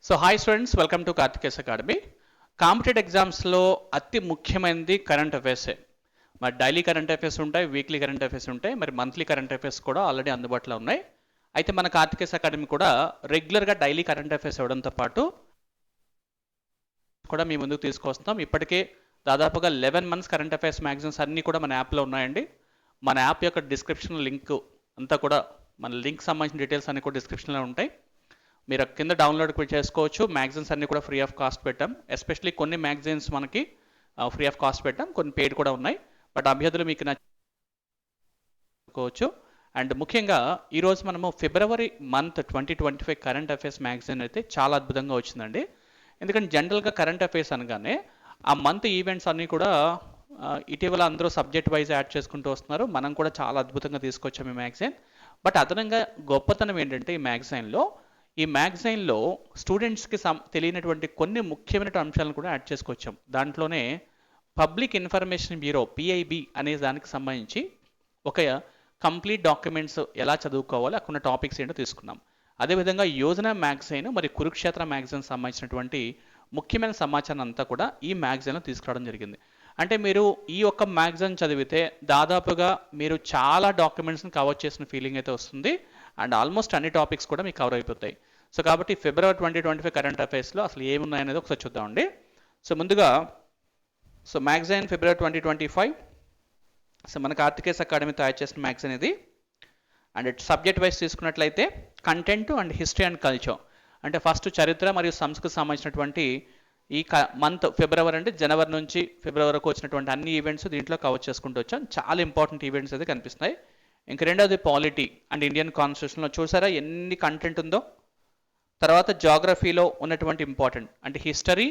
So hi students, welcome to Karthikes academy. Competitive ఎగ్జామ్స్లో అతి ముఖ్యమైనది కరెంట్ అఫైర్సే. మరి డైలీ కరెంట్ అఫైర్స్ ఉంటాయి, వీక్లీ కరెంట్ అఫైర్స్ ఉంటాయి, మరి మంత్లీ కరెంట్ అఫైర్స్ కూడా ఆల్రెడీ అందుబాటులో ఉన్నాయి. అయితే మన కార్తికేస్ అకాడమీ కూడా రెగ్యులర్గా డైలీ కరెంట్ అఫైర్స్ ఇవ్వడంతో పాటు కూడా మీ ముందుకు తీసుకొస్తాం. ఇప్పటికే దాదాపుగా 11 మంత్స్ కరెంట్ అఫైర్స్ మ్యాగజైన్స్ అన్నీ కూడా మన యాప్లో ఉన్నాయండి. మన యాప్ యొక్క డిస్క్రిప్షన్ లింక్ అంతా కూడా, మన లింక్ సంబంధించిన డీటెయిల్స్ అన్నీ కూడా డిస్క్రిప్షన్లో ఉంటాయి. మీరు కింద డౌన్లోడ్ చేసుకోవచ్చు. మ్యాగజైన్స్ అన్నీ కూడా ఫ్రీ ఆఫ్ కాస్ట్ పెట్టాం. ఎస్పెషల్లీ కొన్ని మ్యాగజైన్స్ మనకి ఫ్రీ ఆఫ్ కాస్ట్ పెట్టాం, కొన్ని పెయిడ్ కూడా ఉన్నాయి. బట్ అభ్యర్థులు మీకు నచ్చుకోవచ్చు. అండ్ ముఖ్యంగా ఈరోజు మనము ఫిబ్రవరి మంత్ 2025 కరెంట్ అఫైర్స్ మ్యాగజైన్ అయితే చాలా అద్భుతంగా వచ్చిందండి. ఎందుకంటే జనరల్గా కరెంట్ అఫైర్స్ అనగానే ఆ మంత్ ఈవెంట్స్ అన్నీ కూడా ఇటీవల అందరూ సబ్జెక్ట్ వైజ్ యాడ్ చేసుకుంటూ వస్తున్నారు. మనం కూడా చాలా అద్భుతంగా తీసుకొచ్చాం ఈ మ్యాగజైన్. బట్ అదనంగా గొప్పతనం ఏంటంటే ఈ మ్యాగజైన్లో స్టూడెంట్స్కి తెలియనటువంటి కొన్ని ముఖ్యమైన అంశాలను కూడా యాడ్ చేసుకొచ్చాం. దాంట్లోనే పబ్లిక్ ఇన్ఫర్మేషన్ బ్యూరో పిఐబి అనే దానికి సంబంధించి ఒక కంప్లీట్ డాక్యుమెంట్స్ ఎలా చదువుకోవాలి, అక్కడ టాపిక్స్ ఏంటో తీసుకున్నాం. అదేవిధంగా యోజన మ్యాగజైన్ మరి కురుక్షేత్ర మ్యాగజైన్ సంబంధించినటువంటి ముఖ్యమైన సమాచారం అంతా కూడా ఈ మ్యాగజైన్లో తీసుకురావడం జరిగింది. అంటే మీరు ఈ ఒక్క మ్యాగజైన్ చదివితే దాదాపుగా మీరు చాలా డాక్యుమెంట్స్ని కవర్ చేసిన ఫీలింగ్ అయితే వస్తుంది. అండ్ ఆల్మోస్ట్ అన్ని టాపిక్స్ కూడా మీకు కవర్ అయిపోతాయి. సో కాబట్టి ఫిబ్రవరి 2025 కరెంట్ అఫైర్స్లో అసలు ఏమున్నాయనేది ఒకసారి చూద్దామండి. సో ముందుగా మ్యాగజైన్ ఫిబ్రవరి 2025 మన కార్తికేస్ అకాడమీ తయారు చేసిన మ్యాగజైన్ ఇది. అండ్ సబ్జెక్ట్ వైజ్ తీసుకున్నట్లయితే content and history and culture, అంటే ఫస్ట్ చరిత్ర మరియు సంస్కృతి సంబంధించినటువంటి ఈ మంత్ ఫిబ్రవరి అంటే జనవరి నుంచి ఫిబ్రవరి వరకు వచ్చినటువంటి అన్ని ఈవెంట్స్ దీంట్లో కవర్ చేసుకుంటూ వచ్చాం. చాలా ఇంపార్టెంట్ ఈవెంట్స్ అయితే కనిపిస్తున్నాయి. ఇంక రెండవది పాలిటీ అండ్ ఇండియన్ కాన్స్టిట్యూషన్లో చూసారా ఎన్ని కంటెంట్ ఉందో. తర్వాత జాగ్రఫీలో ఉన్నటువంటి ఇంపార్టెంట్ అంటే హిస్టరీ,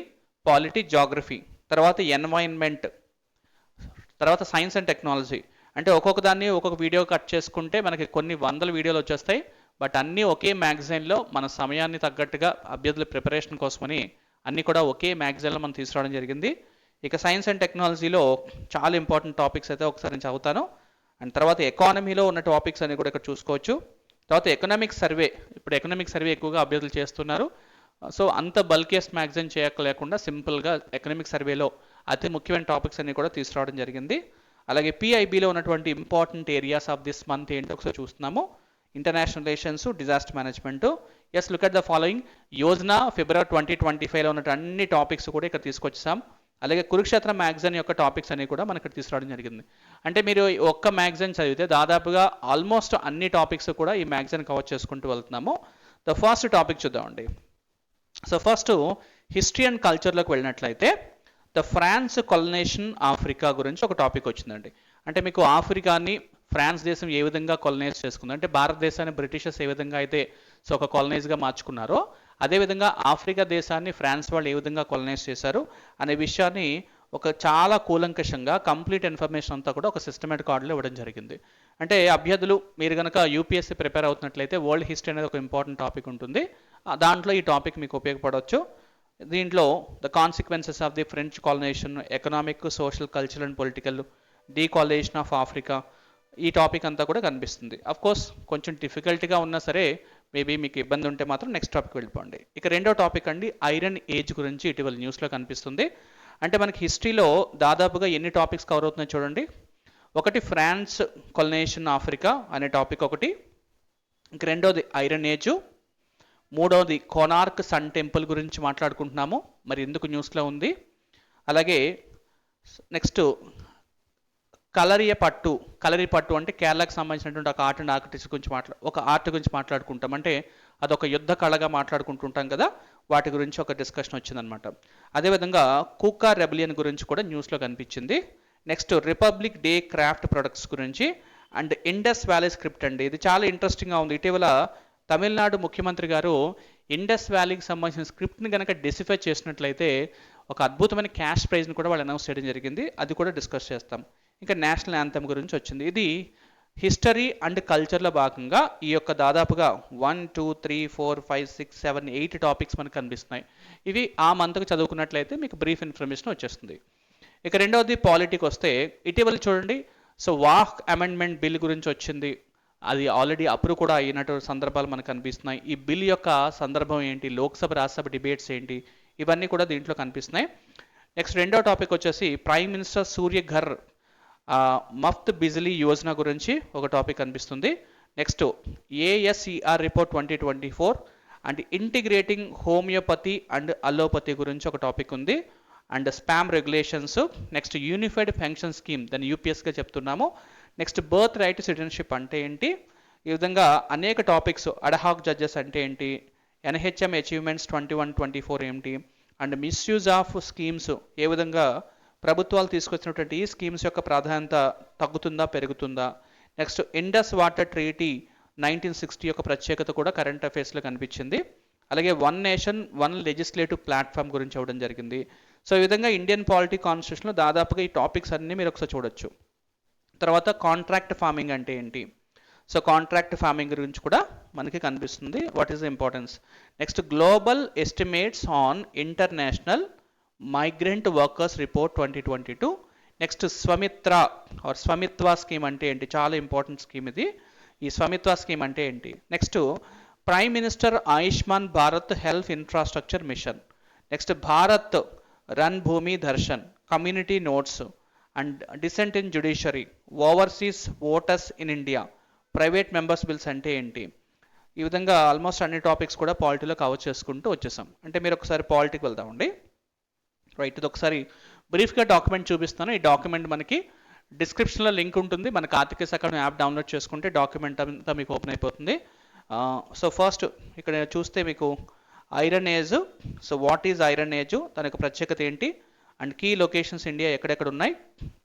పాలిటీ, జాగ్రఫీ. తర్వాత ఎన్వైరన్మెంట్, తర్వాత సైన్స్ అండ్ టెక్నాలజీ. అంటే ఒక్కొక్క దాన్ని ఒక్కొక్క వీడియో కట్ చేసుకుంటే మనకి కొన్ని వందల వీడియోలు వచ్చేస్తాయి. బట్ అన్నీ ఒకే మ్యాగజైన్లో మన సమయాన్ని తగ్గట్టుగా అభ్యర్థుల ప్రిపరేషన్ కోసమని అన్నీ కూడా ఒకే మ్యాగజైన్లో మనం తీసుకురావడం జరిగింది. ఇక సైన్స్ అండ్ టెక్నాలజీలో చాలా ఇంపార్టెంట్ టాపిక్స్ అయితే ఒకసారి నేను చదువుతాను. అండ్ తర్వాత ఎకానమీలో ఉన్న టాపిక్స్ అన్ని కూడా ఇక్కడ చూసుకోవచ్చు. తర్వాత ఎకనామిక్ సర్వే, ఇప్పుడు ఎకనామిక్ సర్వే ఎక్కువగా అభ్యర్థులు చేస్తున్నారు. సో అంత బల్కియస్ట్ మ్యాగజైన్ చేయలేకుండా సింపుల్గా ఎకనామిక్ సర్వేలో అతి ముఖ్యమైన టాపిక్స్ అన్ని కూడా తీసుకురావడం జరిగింది. అలాగే పిఐబిలో ఉన్నటువంటి important areas of this month ఏంటో ఒకసారి చూస్తున్నాము. International relations, disaster management. Yes, look at the following. Yojana February 2025లో ఉన్న అన్ని టాపిక్స్ కూడా ఇక్కడ తీసుకొచ్చాం. అలాగే కురుక్షేత్ర మ్యాగజైన్ యొక్క టాపిక్స్ అన్ని కూడా మనకి తీసుకురావడం జరిగింది. అంటే మీరు ఒక్క మ్యాగజైన్ చదివితే దాదాపుగా ఆల్మోస్ట్ అన్ని టాపిక్స్ కూడా ఈ మ్యాగజైన్ కవర్ చేసుకుంటూ వెళ్తున్నాము. ద ఫస్ట్ టాపిక్ చూద్దామండి. సో ఫస్ట్ హిస్టరీ అండ్ కల్చర్లోకి వెళ్ళినట్లయితే ద ఫ్రాన్స్ కొలనైజేషన్ ఆఫ్రికా గురించి ఒక టాపిక్ వచ్చిందండి. అంటే మీకు ఆఫ్రికాని ఫ్రాన్స్ దేశం ఏ విధంగా కొలనైజ్ చేసుకుంది, అంటే భారతదేశాన్ని బ్రిటిషర్స్ ఏ విధంగా అయితే ఒక కొలనైజ్గా మార్చుకున్నారో అదేవిధంగా ఆఫ్రికా దేశాన్ని ఫ్రాన్స్ వాళ్ళు ఏ విధంగా కొలనైజ్ చేశారు అనే విషయాన్ని ఒక చాలా కూలంకషంగా కంప్లీట్ ఇన్ఫర్మేషన్ అంతా కూడా ఒక సిస్టమేటిక్ ఆర్డర్లో ఇవ్వడం జరిగింది. అంటే అభ్యర్థులు మీరు కనుక యూపీఎస్సీ ప్రిపేర్ అవుతున్నట్లయితే వరల్డ్ హిస్టరీ అనేది ఒక ఇంపార్టెంట్ టాపిక్ ఉంటుంది. దాంట్లో ఈ టాపిక్ మీకు ఉపయోగపడవచ్చు. దీంట్లో the consequences of the French colonisation, economic, social, cultural and political, decolonisation of Africa, ఈ టాపిక్ అంతా కూడా కనిపిస్తుంది. అఫ్ కోర్స్ కొంచెం డిఫికల్ట్గా ఉన్నా సరే మేబీ మీకు ఇబ్బంది ఉంటే మాత్రం నెక్స్ట్ టాపిక్ వెళ్ళిపోండి. ఇక రెండో టాపిక్ అండి, ఐరన్ ఏజ్ గురించి ఇటీవల న్యూస్లో కనిపిస్తుంది. అంటే మనకి హిస్టరీలో దాదాపుగా ఎన్ని టాపిక్స్ కవర్ అవుతున్నాయో చూడండి. ఒకటి ఫ్రాన్స్ కొలనైజేషన్ ఆఫ్రికా అనే టాపిక్ ఒకటి. ఇంక రెండోది ఐరన్ ఏజ్. మూడవది కోనార్క్ సన్ టెంపుల్ గురించి మాట్లాడుకుంటున్నాము, మరి ఎందుకు న్యూస్లో ఉంది. అలాగే నెక్స్ట్ కలరి పట్టు అంటే కేరళకు సంబంధించినటువంటి ఒక ఆర్ట్ అండ్ ఆర్కిటెక్చర్ గురించి ఆర్ట్ గురించి మాట్లాడుకుంటాం. అంటే అదొక యుద్ధ కళగా మాట్లాడుకుంటుంటాం కదా, వాటి గురించి ఒక డిస్కషన్ వచ్చిందనమాట. అదేవిధంగా కుకా రెబలియన్ గురించి కూడా న్యూస్లో కనిపించింది. Next republic day craft products గురించి. అండ్ ఇండస్ వ్యాలీ స్క్రిప్ట్ అండి, ఇది చాలా ఇంట్రెస్టింగ్గా ఉంది. ఇటీవల తమిళనాడు ముఖ్యమంత్రి గారు ఇండస్ వ్యాలీకి సంబంధించిన స్క్రిప్ట్ని కనుక డిసిఫై చేసినట్లయితే ఒక అద్భుతమైన క్యాష్ ప్రైజ్ని కూడా వాళ్ళు అనౌన్స్ చేయడం జరిగింది. అది కూడా డిస్కస్ చేస్తాం. ఇంకా నేషనల్ యాంథమ్ గురించి వచ్చింది. ఇది హిస్టరీ అండ్ కల్చర్లో భాగంగా ఈ యొక్క దాదాపుగా 1 2 3 4 5 6 7 8 టాపిక్స్ మనకు కనిపిస్తున్నాయి. ఇవి ఆ మంత్కు చదువుకున్నట్లయితే మీకు బ్రీఫ్ ఇన్ఫర్మేషన్ వచ్చేస్తుంది. ఇక రెండవది పాలిటిక్ వస్తే ఇటీవల చూడండి. సో వాక్ అమెండ్మెంట్ బిల్ గురించి వచ్చింది. అది ఆల్రెడీ అప్రూవ్ కూడా అయినట్టు సందర్భాలు మనకు కనిపిస్తున్నాయి. ఈ బిల్ యొక్క సందర్భం ఏంటి, లోక్సభ రాజ్యసభ డిబేట్స్ ఏంటి, ఇవన్నీ కూడా దీంట్లో కనిపిస్తున్నాయి. నెక్స్ట్ రెండో టాపిక్ వచ్చేసి ప్రైమ్ మినిస్టర్ సూర్య ఘర్ మఫ్త్ బిజిలీ యోజన గురించి ఒక టాపిక్ కనిపిస్తుంది. Next ASER report 2024 and integrating homeopathy and allopathy గురించి ఒక టాపిక్ ఉంది. And spam regulations, next unified pension scheme, దాన్ని యూపీఎస్గా చెప్తున్నాము. నెక్స్ట్ బర్త్ రైట్ సిటిజన్షిప్ అంటే ఏంటి, ఈ విధంగా అనేక టాపిక్స్. అడహాక్ జడ్జెస్ అంటే ఏంటి, ఎన్హెచ్ఎం అచీవ్మెంట్స్ 21-24 ఏంటి, అండ్ మిస్యూజ్ ఆఫ్ స్కీమ్స్, ఏ విధంగా ప్రభుత్వాలు తీసుకొచ్చినటువంటి ఈ స్కీమ్స్ యొక్క ప్రాధాన్యత తగ్గుతుందా పెరుగుతుందా. నెక్స్ట్ ఇండస్ వాటర్ ట్రీటీ 1960 యొక్క ప్రత్యేకత కూడా కరెంట్ అఫైర్స్లో కనిపించింది. అలాగే one nation one legislative platform గురించి అవ్వడం జరిగింది. సో ఈ విధంగా ఇండియన్ పాలిటీ కాన్స్టిట్యూషన్లో దాదాపుగా ఈ టాపిక్స్ అన్నీ మీరు ఒకసారి చూడొచ్చు. తర్వాత కాంట్రాక్ట్ ఫార్మింగ్ అంటే ఏంటి, సో కాంట్రాక్ట్ ఫార్మింగ్ గురించి కూడా మనకి కనిపిస్తుంది, what is the importance. Next global estimates on international migrant workers report 2022. Next Swamitra or Swamitva scheme అంటే ఏంటి, చాలా ఇంపార్టెంట్ స్కీమ్ ఇది. ఈ స్వమిత్వ స్కీమ్ అంటే ఏంటి. Next prime minister Ayushman Bharat health infrastructure mission. Next Bharat Ran Bhoomi Darshan, community notes and dissent in judiciary, overseas voters in India, private members bills అంటే ఏంటి. ఈ విధంగా ఆల్మోస్ట్ అన్ని టాపిక్స్ కూడా పాలిటీలో కవర్ చేసుకుంటూ వచ్చేసాం. అంటే మీరు ఒకసారి పాలిటీకి వెళ్దామండి. రైట్, ఇది ఒకసారి బ్రీఫ్గా డాక్యుమెంట్ చూపిస్తాను. ఈ డాక్యుమెంట్ మనకి డిస్క్రిప్షన్లో లింక్ ఉంటుంది. మన కార్తికేయ అకాడమీ యాప్ డౌన్లోడ్ చేసుకుంటే డాక్యుమెంట్ అంతా మీకు ఓపెన్ అయిపోతుంది. సో ఫస్ట్ ఇక్కడ చూస్తే మీకు iron age, so what is iron age, దాని యొక్క ప్రత్యేకత ఏంటి, అండ్ కీ లొకేషన్స్ ఇండియా ఎక్కడెక్కడ ఉన్నాయి.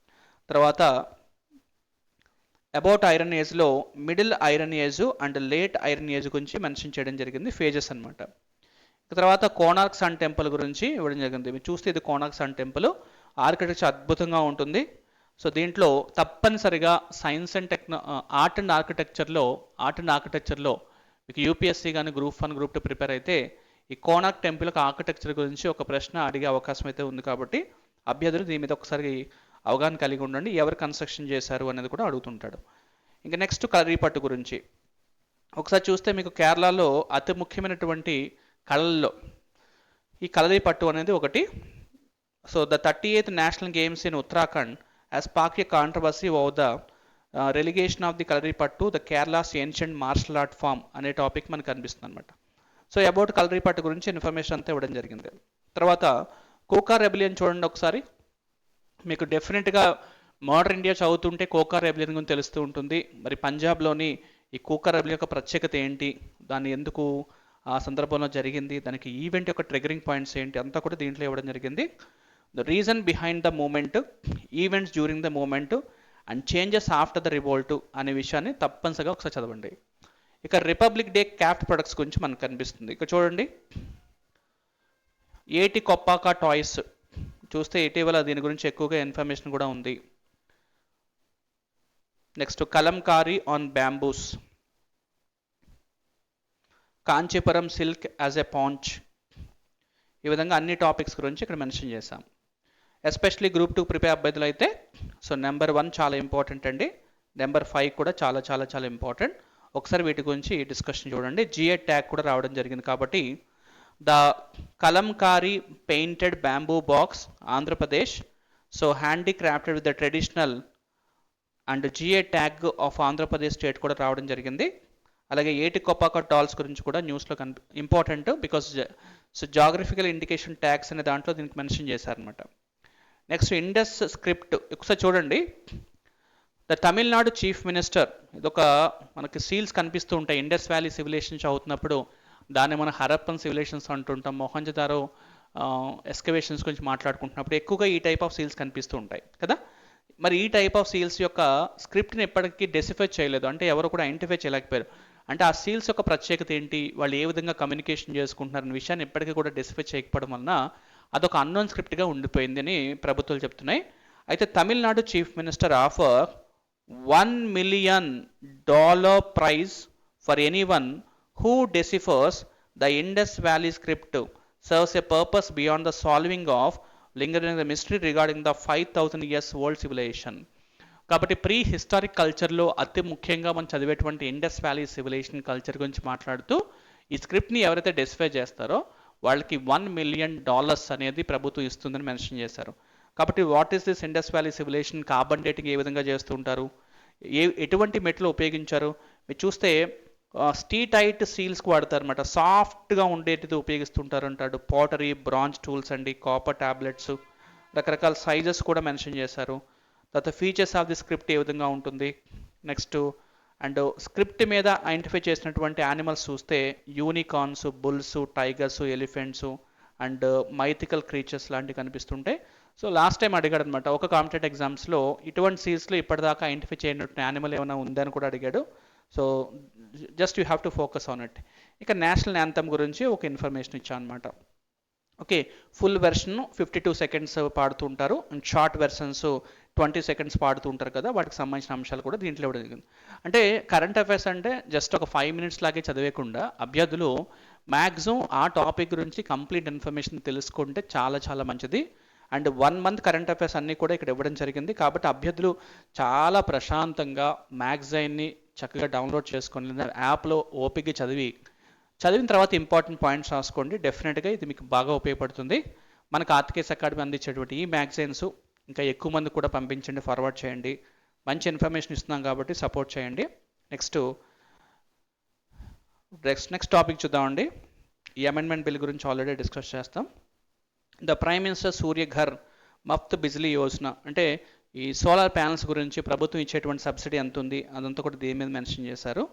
తర్వాత అబౌట్ ఐరన్ ఏజ్లో middle iron age and late iron age గురించి మెన్షన్ చేయడం జరిగింది, ఫేజెస్ అనమాట. తర్వాత కోనార్క్ సన్ టెంపుల్ గురించి ఇవ్వడం జరిగింది. మీరు చూస్తే ఇది కోనార్క్ సన్ టెంపుల్, ఆర్కిటెక్చర్ అద్భుతంగా ఉంటుంది. సో దీంట్లో తప్పనిసరిగా సైన్స్ అండ్ ఆర్ట్ అండ్ ఆర్కిటెక్చర్లో మీకు యూపీఎస్సీ కానీ గ్రూప్ 1 గ్రూప్ 2 ప్రిపేర్ అయితే ఈ కోనార్క్ టెంపుల్ ఆర్కిటెక్చర్ గురించి ఒక ప్రశ్న అడిగే అవకాశం అయితే ఉంది. కాబట్టి అభ్యర్థులు దీని మీద ఒకసారి అవగాహన కలిగి ఉండండి, ఎవరు కన్స్ట్రక్షన్ చేశారు అనేది కూడా అడుగుతుంటాడు. ఇంకా నెక్స్ట్ కలరీపట్టు గురించి ఒకసారి చూస్తే మీకు కేరళలో అతి ముఖ్యమైనటువంటి కళల్లో ఈ కలరీపట్టు అనేది ఒకటి. So the 38th national games in Uttarakhand has sparked a controversy over the relegation of the Kalaripayattu the Kerala's ancient martial art form అనే టాపిక్ మనకు కనిపిస్తుంది అనమాట. సో అబౌట్ కలరీపట్టు గురించి ఇన్ఫర్మేషన్ అంతా ఇవ్వడం జరిగింది. తర్వాత కోకా రెబిలియన్ చూడండి ఒకసారి, మీకు డెఫినెట్గా మోడర్న్ ఇండియా చదువుతుంటే కోకా రెబిలియన్ గురించి తెలుస్తూ ఉంటుంది. మరి పంజాబ్లోని ఈ కోకా రెబిలియన్ యొక్క ప్రత్యేకత ఏంటి, దాన్ని ఎందుకు ఆ సందర్భంలో జరిగింది, దానికి ఈవెంట్ యొక్క ట్రిగరింగ్ పాయింట్స్ ఏంటి, అంతా కూడా దీంట్లో ఇవ్వడం జరిగింది. The reason behind the movement, events during the movement and changes after the revolt అనే విషయాన్ని తప్పనిసరిగా ఒకసారి చదవండి. ఇక రిపబ్లిక్ డే క్రాఫ్ట్ ప్రొడక్ట్స్ గురించి మనకు కనిపిస్తుంది. ఇక చూడండి, ఏటి కొప్పాక టాయ్స్ చూస్తే ఇటీవల దీని గురించి ఎక్కువగా ఇన్ఫర్మేషన్ కూడా ఉంది. Next Kalamkari on bamboos, Kanchipuram silk as a pouch, ఈ విధంగా అన్ని టాపిక్స్ గురించి ఇక్కడ మెన్షన్ చేశాం. ఎస్పెషలీ గ్రూప్ 2 ప్రిపేర్ అభ్యర్థులు అయితే సో నెంబర్ 1 చాలా ఇంపార్టెంట్ అండి, నెంబర్ 5 కూడా చాలా చాలా చాలా ఇంపార్టెంట్. ఒకసారి వీటి గురించి డిస్కషన్ చూడండి. జిఏ ట్యాగ్ కూడా రావడం జరిగింది కాబట్టి the Kalamkari painted bamboo box Andhra Pradesh, so handcrafted with the traditional and GI tag of Andhra Pradesh state కూడా రావడం జరిగింది. అలాగే ఏటి కొప్పాక డాల్స్ గురించి కూడా న్యూస్లో important, because so geographical indication tags అనే దాంట్లో దీనికి మెన్షన్ చేశారనమాట. నెక్స్ట్ ఇండస్ స్క్రిప్ట్ ఒకసారి చూడండి. ద తమిళనాడు చీఫ్ మినిస్టర్, ఇదొక మనకి సీల్స్ కనిపిస్తూ ఉంటాయి. ఇండస్ వ్యాలీ సివిలైజేషన్ చదువుతున్నప్పుడు దాన్ని మనం హరప్పన్ సివిలైజేషన్స్ అంటుంటాం. మొహంజదారో ఎస్కవేషన్స్ గురించి మాట్లాడుకుంటున్నప్పుడు ఎక్కువగా ఈ టైప్ ఆఫ్ సీల్స్ కనిపిస్తూ ఉంటాయి కదా. మరి ఈ టైప్ ఆఫ్ సీల్స్ యొక్క స్క్రిప్ట్ని ఎప్పటికీ డెసిఫై చేయలేదు, అంటే ఎవరు కూడా ఐడెంటిఫై చేయలేకపోయారు. అంటే ఆ సీల్స్ యొక్క ప్రత్యేకత ఏంటి, వాళ్ళు ఏ విధంగా కమ్యూనికేషన్ చేసుకుంటున్నారనే విషయాన్ని ఎప్పటికీ కూడా డెసిఫై చేయకపోవడం వలన అదొక అన్నోన్ స్క్రిప్ట్గా ఉండిపోయింది అని ప్రభుత్వాలు చెప్తున్నాయి. అయితే Tamil Nadu chief minister offer $1 million prize for anyone who deciphers the Indus valley script serves a purpose beyond the solving of lingering the mystery regarding the 5,000 years old civilization. కాబట్టి ప్రీ హిస్టారిక్ కల్చర్లో అతి ముఖ్యంగా మనం చదివేటువంటి ఇండస్ వ్యాలీ సివిలైజేషన్ కల్చర్ గురించి మాట్లాడుతూ ఈ స్క్రిప్ట్ని ఎవరైతే డెసిఫై చేస్తారో వాళ్ళకి $1 మిలియన్ అనేది ప్రభుత్వం ఇస్తుందని మెన్షన్ చేశారు. కాబట్టి what is this Indus valley civilisation, carbon dating ఏ విధంగా చేస్తూ ఉంటారు, ఎటువంటి మెట్లు ఉపయోగించారు మీరు చూస్తే స్టీటైట్ స్టీల్స్కి వాడతారు అనమాట, సాఫ్ట్గా ఉండేటిది ఉపయోగిస్తుంటారు అంటాడు. పాటరీ, బ్రాంజ్ టూల్స్ అండి, కాపర్ ట్యాబ్లెట్స్, రకరకాల సైజెస్ కూడా మెన్షన్ చేశారు. తర్వాత ఫీచర్స్ ఆఫ్ ది స్క్రిప్ట్ ఏ విధంగా ఉంటుంది. నెక్స్ట్ అండ్ స్క్రిప్ట్ మీద ఐడెంటిఫై చేసినటువంటి యానిమల్స్ చూస్తే unicorns, bulls, tigers, elephants and mythical creatures లాంటివి కనిపిస్తుంటాయి. సో లాస్ట్ టైం అడిగాడు అనమాట ఒక కాంపిటేటివ్ ఎగ్జామ్స్లో ఇటువంటి సీల్స్లో ఇప్పటిదాకా ఐడెంటిఫై చేయనటువంటి యానిమల్ ఏమైనా ఉందని కూడా అడిగాడు. So just you have to focus on it. ఇక నేషనల్ యాంథమ్ గురించి ఒక ఇన్ఫర్మేషన్ ఇచ్చాను అనమాట. ఓకే, ఫుల్ వెర్షన్ 52 సెకండ్స్ పాడుతుంటారు అండ్ షార్ట్ వెర్షన్స్ 20 సెకండ్స్ పాడుతూ ఉంటారు కదా, వాటికి సంబంధించిన అంశాలు కూడా దీంట్లో ఇవ్వడం జరిగింది. అంటే కరెంట్ అఫైర్స్ అంటే జస్ట్ ఒక 5 మినిట్స్ లాగే చదివేయకుండా అభ్యర్థులు మ్యాక్సిమం ఆ టాపిక్ గురించి కంప్లీట్ ఇన్ఫర్మేషన్ తెలుసుకుంటే చాలా చాలా మంచిది. అండ్ 1 మంత్ కరెంట్ అఫైర్స్ అన్నీ కూడా ఇక్కడ ఇవ్వడం జరిగింది. కాబట్టి అభ్యర్థులు చాలా ప్రశాంతంగా మ్యాగజైన్ని చక్కగా డౌన్లోడ్ చేసుకొని యాప్లో ఓపిక చదివిన తర్వాత ఇంపార్టెంట్ పాయింట్స్ రాసుకోండి. డెఫినెట్గా ఇది మీకు బాగా ఉపయోగపడుతుంది. మనకు ఆర్టికేస్ అకాడమీ అందించేటువంటి ఈ మ్యాగజైన్స్ ఇంకా ఎక్కువ మంది కూడా పంపించండి, ఫార్వర్డ్ చేయండి. మంచి ఇన్ఫర్మేషన్ ఇస్తున్నాం కాబట్టి సపోర్ట్ చేయండి. నెక్స్ట్ టాపిక్ చూద్దామండి. ఈ అమెండ్మెంట్ బిల్ గురించి ఆల్రెడీ డిస్కస్ చేస్తాం. The prime minister Surya Ghar Muft Bijli Yojana అంటే ఈ సోలార్ ప్యానల్స్ గురించి ప్రభుత్వం ఇచ్చేటువంటి సబ్సిడీ ఎంత ఉంది అదంతా కూడా దీని మీద మెన్షన్ చేశారు.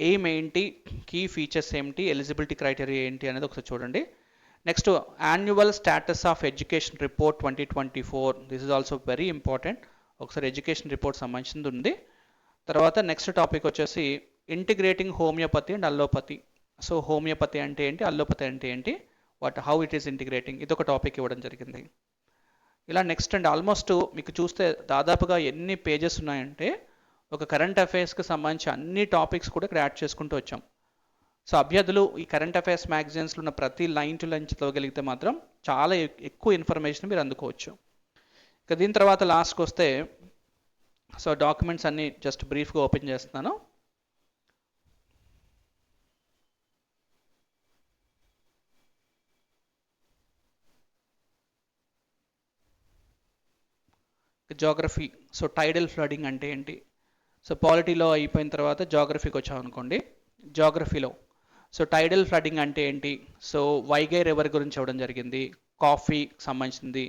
ఎయిమ్ ఏంటి, కీ ఫీచర్స్ ఏంటి, ఎలిజిబిలిటీ క్రైటీరియా ఏంటి అనేది ఒకసారి చూడండి. Next annual status of education report 2024, this is also very important. ఒకసారి ఎడ్యుకేషన్ రిపోర్ట్ సంబంధించింది ఉంది. తర్వాత నెక్స్ట్ టాపిక్ వచ్చేసి integrating homeopathy and allopathy. So homeopathy అంటే ఏంటి, అల్లోపతి అంటే ఏంటి, హౌ ఇట్ ఈస్ ఇంటిగ్రేటింగ్, ఇది ఒక టాపిక్ ఇవ్వడం జరిగింది. ఇలా నెక్స్ట్ అండ్ ఆల్మోస్ట్ మీకు చూస్తే దాదాపుగా ఎన్ని పేజెస్ ఉన్నాయంటే ఒక కరెంట్ అఫైర్స్కి సంబంధించి అన్ని టాపిక్స్ కూడా ఇక్కడ యాడ్ చేసుకుంటూ వచ్చాం. సో అభ్యర్థులు ఈ కరెంట్ అఫైర్స్ మ్యాగజైన్స్లో ఉన్న ప్రతి లైన్ టు లైన్ చదవగలిగితే మాత్రం చాలా ఎక్కువ ఇన్ఫర్మేషన్ మీరు అందుకోవచ్చు. ఇక దీని తర్వాత లాస్ట్కి వస్తే సో డాక్యుమెంట్స్ అన్నీ జస్ట్ బ్రీఫ్గా ఓపెన్ చేస్తున్నాను. జాగ్రఫీ, సో టైడల్ ఫ్లడింగ్ అంటే ఏంటి, సో పాలిటీలో అయిపోయిన తర్వాత జాగ్రఫీకి వచ్చామనుకోండి. జాగ్రఫీలో సో టైడల్ ఫ్లడింగ్ అంటే ఏంటి, సో వైగై రివర్ గురించి ఇవ్వడం జరిగింది. కాఫీకి సంబంధించింది.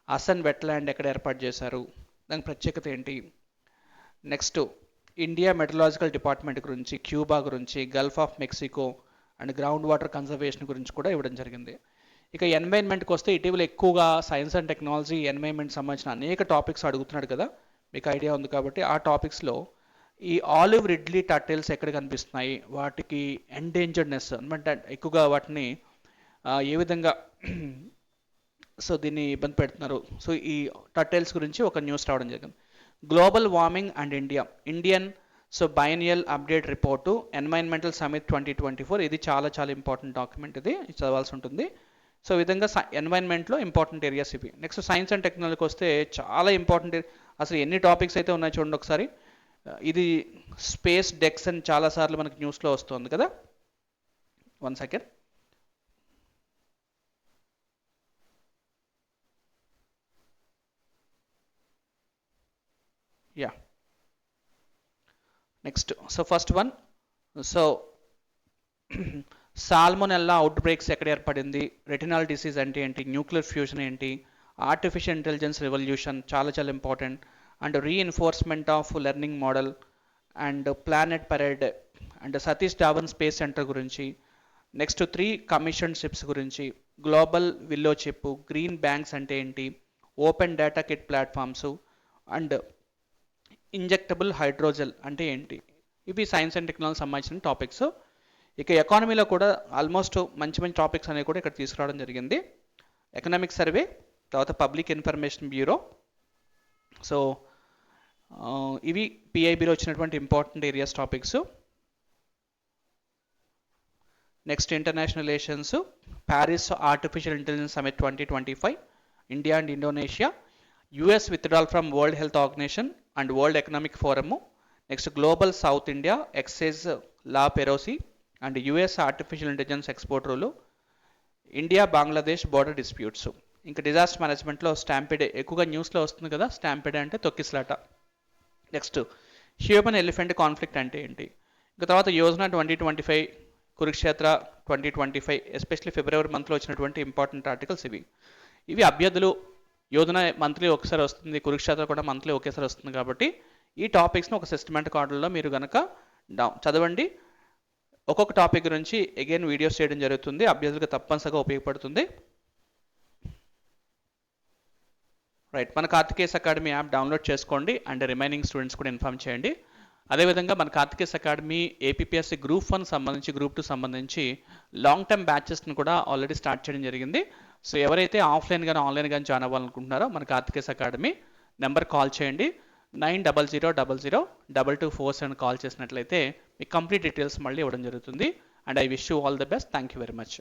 అసన్ వెట్లాండ్ ఎక్కడ ఏర్పాటు చేశారు, దాని ప్రత్యేకత ఏంటి. నెక్స్ట్ ఇండియా మెటలాజికల్ డిపార్ట్మెంట్ గురించి, క్యూబా గురించి, Gulf of Mexico and ground water conservation గురించి కూడా ఇవ్వడం జరిగింది. ఇక ఎన్వైర్న్మెంట్కి వస్తే ఇటీవల ఎక్కువగా సైన్స్ అండ్ టెక్నాలజీ, ఎన్వైర్న్మెంట్ సంబంధించిన అనేక టాపిక్స్ అడుగుతున్నాడు కదా, మీకు ఐడియా ఉంది కాబట్టి ఆ టాపిక్స్లో ఈ ఆలివ్ రిడ్లీ టర్టిల్స్ ఎక్కడ కనిపిస్తున్నాయి, వాటికి ఎండేంజర్డ్నెస్ అనమాట, ఎక్కువగా వాటిని ఏ విధంగా సో దీన్ని ఇబ్బంది పెడుతున్నారు, సో ఈ టర్టిల్స్ గురించి ఒక న్యూస్ రావడం జరిగింది. Global warming and Indian so biennial update report environmental summit 2024, ఇది చాలా చాలా ఇంపార్టెంట్ డాక్యుమెంట్, ఇది చదవాల్సి ఉంటుంది. సో ఈ విధంగా ఎన్వైర్న్మెంట్లో ఇంపార్టెంట్ ఏరియాస్ ఇవి. నెక్స్ట్ సైన్స్ అండ్ టెక్నాలజీకి వస్తే చాలా ఇంపార్టెంట్, అసలు ఎన్ని టాపిక్స్ అయితే ఉన్నాయి చూడండి ఒకసారి. ఇది స్పేస్ డెక్స్ అని చాలాసార్లు మనకి న్యూస్లో వస్తుంది కదా. 1 second. Yeah next so first one, so salmonella outbreaks ఎక్కడ ఏర్పడింది, రెటినాల్ డిసీజ్ అంటే ఏంటి, న్యూక్లియర్ ఫ్యూజన్ ఏంటి, ఆర్టిఫిషియల్ ఇంటెలిజెన్స్ రెవల్యూషన్ చాలా చాలా important, and reinforcement of learning model and planet parade and Satish Dhawan space centre గురించి. నెక్స్ట్ 3 కమిషన్ షిప్స్ గురించి, global willow chip, green banks అంటే ఏంటి, open data kit platforms and injectable hydrogel అంటే ఏంటి. ఇవి సైన్స్ అండ్ టెక్నాలజీ సంబంధించిన టాపిక్స్. ఇక ఎకానమీలో కూడా ఆల్మోస్ట్ మంచి మంచి టాపిక్స్ అనేవి కూడా ఇక్కడ తీసుకురావడం జరిగింది. ఎకనామిక్ సర్వే, తర్వాత పబ్లిక్ ఇన్ఫర్మేషన్ బ్యూరో. సో ఇవి పిఐబిలో వచ్చినటువంటి important areas topics. Next international relations, Paris artificial intelligence summit 2025, India and Indonesia. US withdrawal from world health organisation and world economic forum, next global south India exercise la Perouse and US artificial intelligence export rule, India Bangladesh border disputes. ఇంకా డిజాస్టర్ మేనేజ్మెంట్లో stampede ఎక్కువగా న్యూస్లో వస్తుంది కదా, stampede అంటే తొక్కిసలాట. Next human elephant conflict అంటే ఏంటి. ఇంకా తర్వాత యోజన 2025, కురుక్షేత్ర 2025, ఎస్పెషల్లీ ఫిబ్రవరి మంత్లో వచ్చినటువంటి ఇంపార్టెంట్ ఆర్టికల్స్ ఇవి. ఇవి అభ్యర్థులు యోజన మంత్లీ ఒకసారి వస్తుంది, కురుక్షేత్ర కూడా మంత్లీ ఒకేసారి వస్తుంది కాబట్టి ఈ టాపిక్స్ని ఒక సిస్టమేటిక్ ఆర్డర్లో మీరు కనుక చదవండి. ఒక్కొక్క టాపిక్ గురించి అగైన్ వీడియోస్ చేయడం జరుగుతుంది, అభ్యర్థులకు తప్పనిసరిగా ఉపయోగపడుతుంది. రైట్, మన కార్తికేయస్ అకాడమీ యాప్ డౌన్లోడ్ చేసుకోండి అండ్ రిమైనింగ్ స్టూడెంట్స్ కూడా ఇన్ఫార్మ్ చేయండి. అదేవిధంగా మన కార్తికేయస్ అకాడమీ ఏపీఎస్సీ గ్రూప్ 1 సంబంధించి, గ్రూప్ 2 సంబంధించి లాంగ్ టర్మ్ బ్యాచెస్ని కూడా ఆల్రెడీ స్టార్ట్ చేయడం జరిగింది. సో ఎవరైతే ఆఫ్లైన్ కానీ ఆన్లైన్ కానీ జాయిన్ అవ్వాలనుకుంటున్నారో మన కార్తికేయస్ అకాడమీ నెంబర్ కాల్ చేయండి. 90002247 కాల్ చేసినట్లయితే మీకు కంప్లీట్ డీటెయిల్స్ మళ్ళీ ఇవ్వడం జరుగుతుంది. And I wish you all the best. Thank you very much.